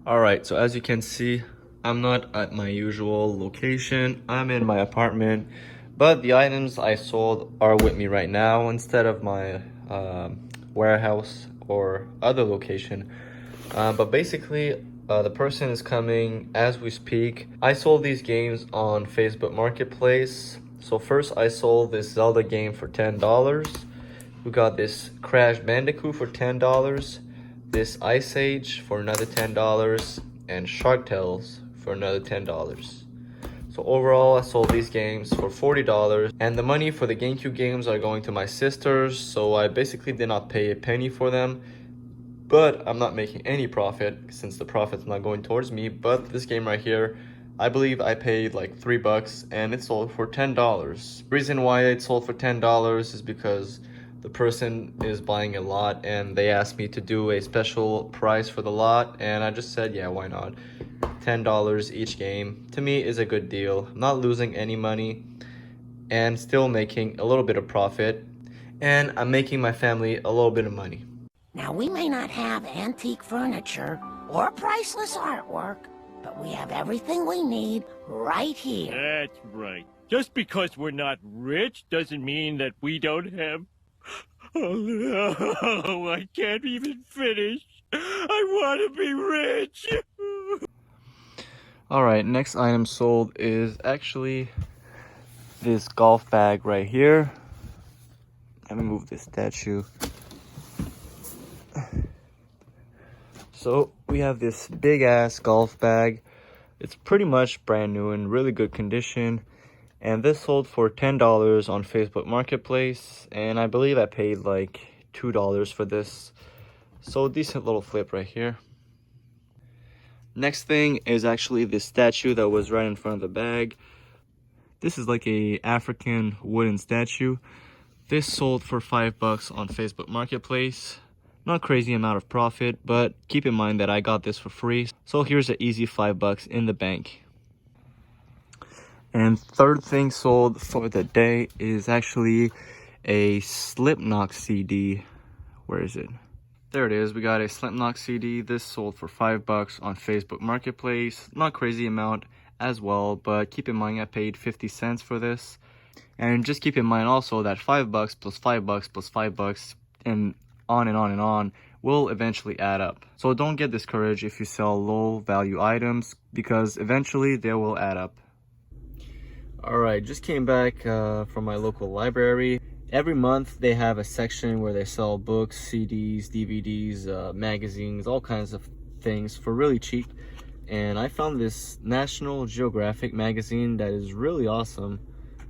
Alright, so as you can see, I'm not at my usual location. I'm in my apartment, but the items I sold are with me right now instead of my warehouse or other location. But basically, the person is coming as we speak. I sold these games on Facebook Marketplace. So first I sold this Zelda game for $10. We got this Crash Bandicoot for $10, this Ice Age for another $10, and Shark Tales for another $10. So overall, I sold these games for $40, and the money for the GameCube games are going to my sisters, so I basically did not pay a penny for them. But I'm not making any profit since the profit's not going towards me. But this game right here, I believe I paid like $3 and it sold for $10. The reason why it sold for $10 is because the person is buying a lot and they asked me to do a special price for the lot, and I just said, yeah, why not? $10 each game to me is a good deal. I'm not losing any money and still making a little bit of profit, and I'm making my family a little bit of money. Now, we may not have antique furniture or priceless artwork, but we have everything we need right here. That's right. Just because we're not rich doesn't mean that we don't have... Oh no, I can't even finish. I want to be rich. Alright, next item sold is actually this golf bag right here. Let me move this statue. So we have this big ass golf bag. It's pretty much brand new in really good condition, and this sold for $10 on Facebook Marketplace, and I believe I paid like $2 for this. So decent little flip right here. Next thing is actually this statue that was right in front of the bag. This is like a African wooden statue. This sold for $5 on Facebook Marketplace. Not crazy amount of profit, but keep in mind that I got this for free. So here's an easy $5 in the bank. And third thing sold for the day is actually a Slipknot CD. Where is it? There it is. We got a Slipknot CD. This sold for $5 on Facebook Marketplace. Not crazy amount as well, but keep in mind I paid 50 cents for this. And just keep in mind also that $5 plus $5 plus $5 and on will eventually add up. So don't get discouraged if you sell low value items, because eventually they will add up. Alright, just came back from my local library. Every month they have a section where they sell books, CDs, DVDs, magazines, all kinds of things for really cheap. And I found this National Geographic magazine that is really awesome.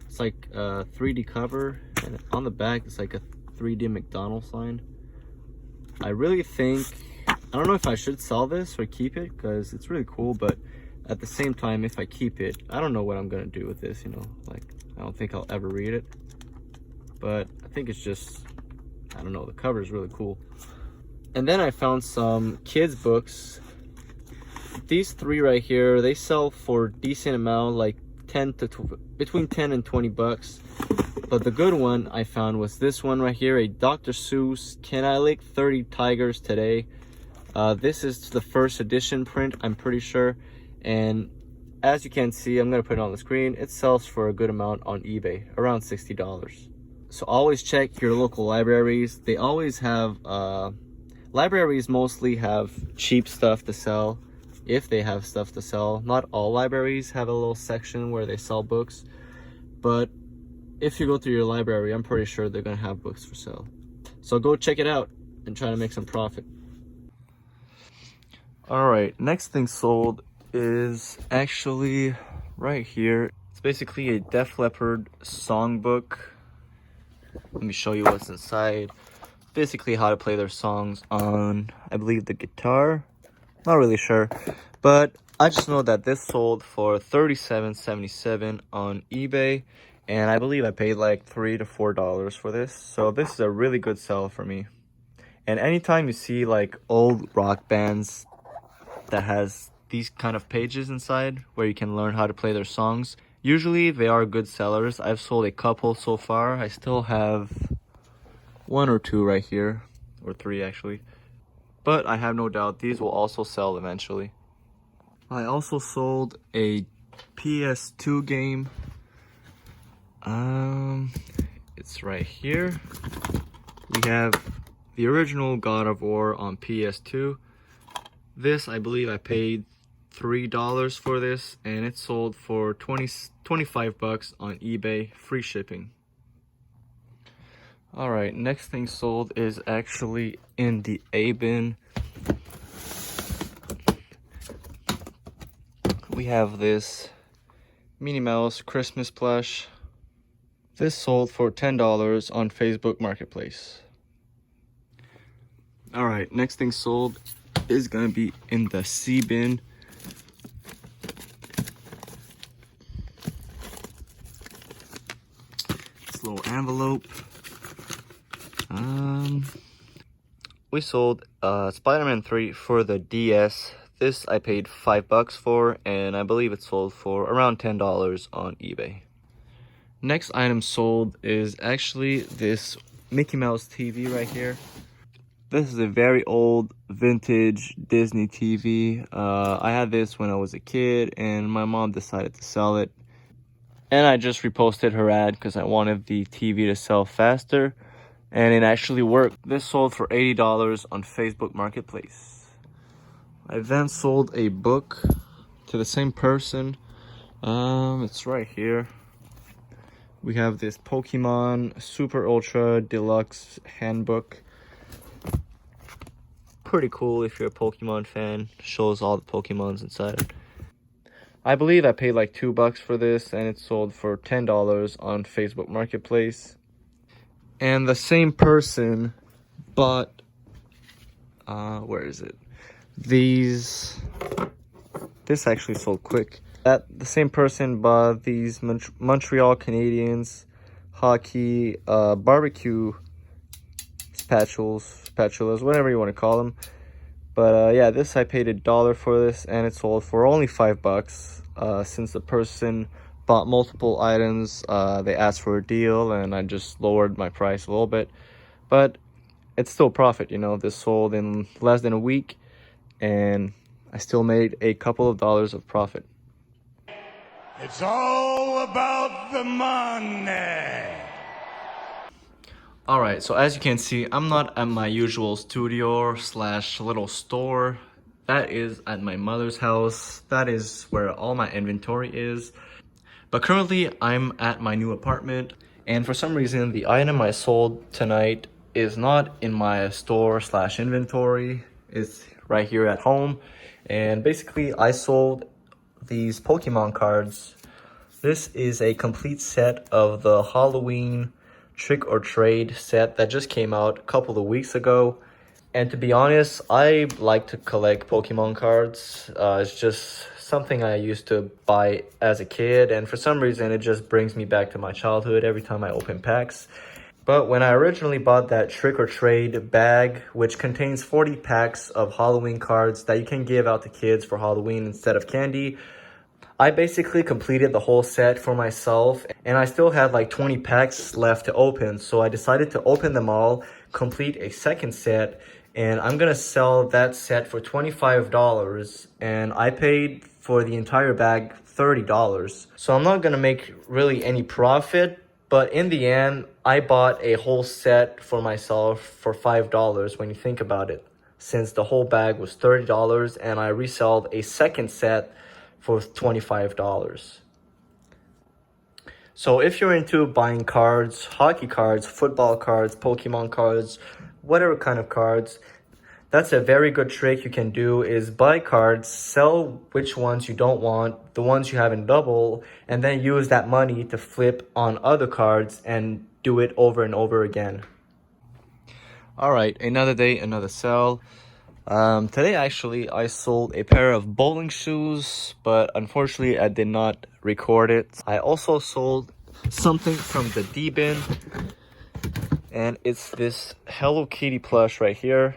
It's like a 3D cover, and on the back it's like a 3D McDonald's sign. I really think, I don't know if I should sell this or keep it, because it's really cool, but at the same time, if I keep it, I don't know what I'm gonna do with this, you know, like, I don't think I'll ever read it, but I think it's just, I don't know, the cover is really cool. And then I found some kids books. These three right here, they sell for decent amount, like between 10 and 20 bucks. But the good one I found was this one right here, a Dr. Seuss Can I Lick 30 Tigers Today. This is the first edition print, I'm pretty sure. And as you can see, I'm going to put it on the screen, it sells for a good amount on eBay, around $60. So always check your local libraries. They always have, libraries mostly have cheap stuff to sell, if they have stuff to sell. Not all libraries have a little section where they sell books, but if you go through your library, I'm pretty sure they're gonna have books for sale. So go check it out and try to make some profit. Alright, next thing sold is actually right here. It's basically a Def Leppard songbook. Let me show you what's inside. Basically how to play their songs on, I believe, the guitar. Not really sure, but I just know that this sold for $37.77 on eBay. And I believe I paid like $3 to $4 for this. So this is a really good sell for me. And anytime you see like old rock bands that has these kind of pages inside where you can learn how to play their songs, usually they are good sellers. I've sold a couple so far. I still have one or two right here, or three actually. But I have no doubt these will also sell eventually. I also sold a PS2 game. It's right here. We have the original God of War on PS2. This, I believe I paid $3 for this, and it sold for 25 bucks on eBay, free shipping. Alright, next thing sold is actually in the A bin. We have this Minnie Mouse Christmas plush. This sold for $10 on Facebook Marketplace. Alright, next thing sold is gonna be in the C bin. This little envelope. We sold Spider-Man 3 for the DS. This I paid 5 bucks for, and I believe it sold for around $10 on eBay. Next item sold is actually this Mickey Mouse TV right here. This is a very old vintage Disney TV. I had this when I was a kid, and my mom decided to sell it. And I just reposted her ad because I wanted the TV to sell faster. And it actually worked. This sold for $80 on Facebook Marketplace. I then sold a book to the same person. It's right here. We have this Pokemon Super Ultra Deluxe Handbook. Pretty cool if you're a Pokemon fan. Shows all the Pokemons inside it. I believe I paid like 2 bucks for this, and it sold for $10 on Facebook Marketplace. And the same person bought, where is it? This actually sold quick. The same person bought these Montreal Canadiens hockey barbecue spatulas, whatever you want to call them. But yeah, this I paid $1 for this, and it sold for only 5 bucks. Since the person bought multiple items, they asked for a deal, and I just lowered my price a little bit. But it's still profit, you know. This sold in less than a week, and I still made a couple of dollars of profit. It's all about the money. Alright, so as you can see, I'm not at my usual studio / little store. That is at my mother's house. That is where all my inventory is. But currently, I'm at my new apartment. And for some reason, the item I sold tonight is not in my store / inventory. It's right here at home. And basically, I sold these Pokemon cards. This is a complete set of the Halloween Trick or Trade set that just came out a couple of weeks ago. And to be honest, I like to collect Pokemon cards. It's just something I used to buy as a kid, and for some reason it just brings me back to my childhood every time I open packs. But when I originally bought that Trick or Trade bag, which contains 40 packs of Halloween cards that you can give out to kids for Halloween instead of candy, I basically completed the whole set for myself, and I still had like 20 packs left to open. So I decided to open them all, complete a second set, and I'm gonna sell that set for $25, and I paid for the entire bag $30. So I'm not gonna make really any profit, but in the end, I bought a whole set for myself for $5 when you think about it, since the whole bag was $30, and I resold a second set for $25. So if you're into buying cards, hockey cards, football cards, Pokemon cards, whatever kind of cards, that's a very good trick you can do, is buy cards, sell which ones you don't want, the ones you have in double, and then use that money to flip on other cards and do it over and over again. Alright, another day, another sell. Today actually I sold a pair of bowling shoes, but unfortunately I did not record it. I also sold something from the D bin, and it's this Hello Kitty plush right here.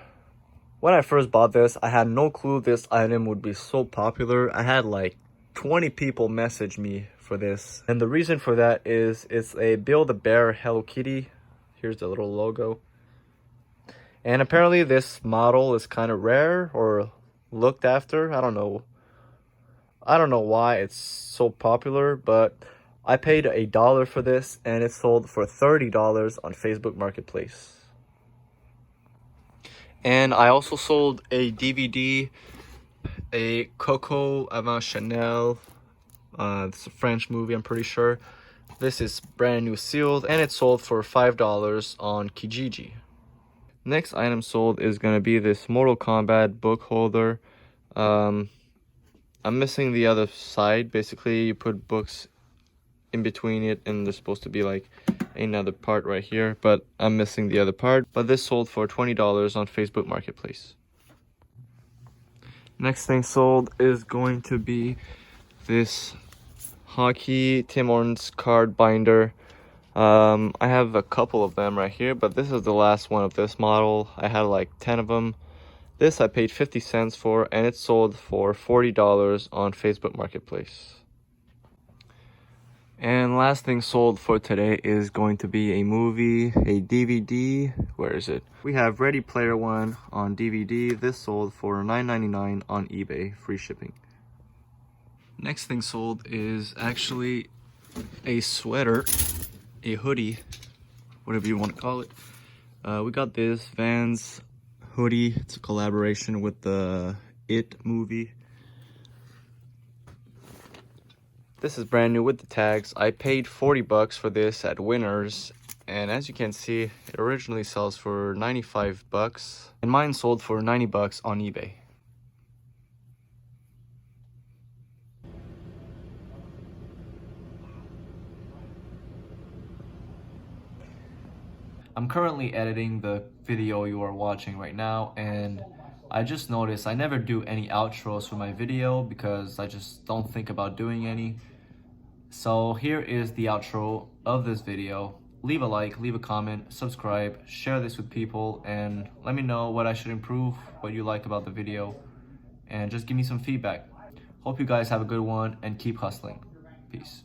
When I first bought this, I had no clue this item would be so popular. I had like 20 people message me for this, and the reason for that is it's a Build-A-Bear Hello Kitty. Here's the little logo. And apparently this model is kind of rare or looked after. I don't know I don't know why it's so popular, but I paid $1 for this and it sold for $30 on Facebook Marketplace. And I also sold a DVD, a Coco Avant Chanel. It's a French movie, I'm pretty sure. This is brand new sealed and it sold for $5 on Kijiji. Next item sold is going to be this Mortal Kombat book holder. I'm missing the other side. Basically, you put books in between it and there's supposed to be like another part right here, but I'm missing the other part. But this sold for $20 on Facebook Marketplace. Next thing sold is going to be this hockey Tim Hortons card binder. I have a couple of them right here, but this is the last one of this model. I had like 10 of them. This I paid 50 cents for and it sold for $40 on Facebook Marketplace. And last thing sold for today is going to be a movie, a DVD. Where is it? We have Ready Player One on DVD. This sold for $9.99 on eBay, free shipping. Next thing sold is actually a sweater, a hoodie, whatever you want to call it. We got this Vans hoodie. It's a collaboration with the It movie. This is brand new with the tags. I paid 40 bucks for this at Winners, and as you can see, it originally sells for 95 bucks, and mine sold for 90 bucks on eBay. I'm currently editing the video you are watching right now, and I just noticed I never do any outros for my video because I just don't think about doing any. So here is the outro of this video. Leave a like, leave a comment, subscribe, share this with people, and let me know what I should improve, what you like about the video, and just give me some feedback. Hope you guys have a good one and keep hustling. Peace.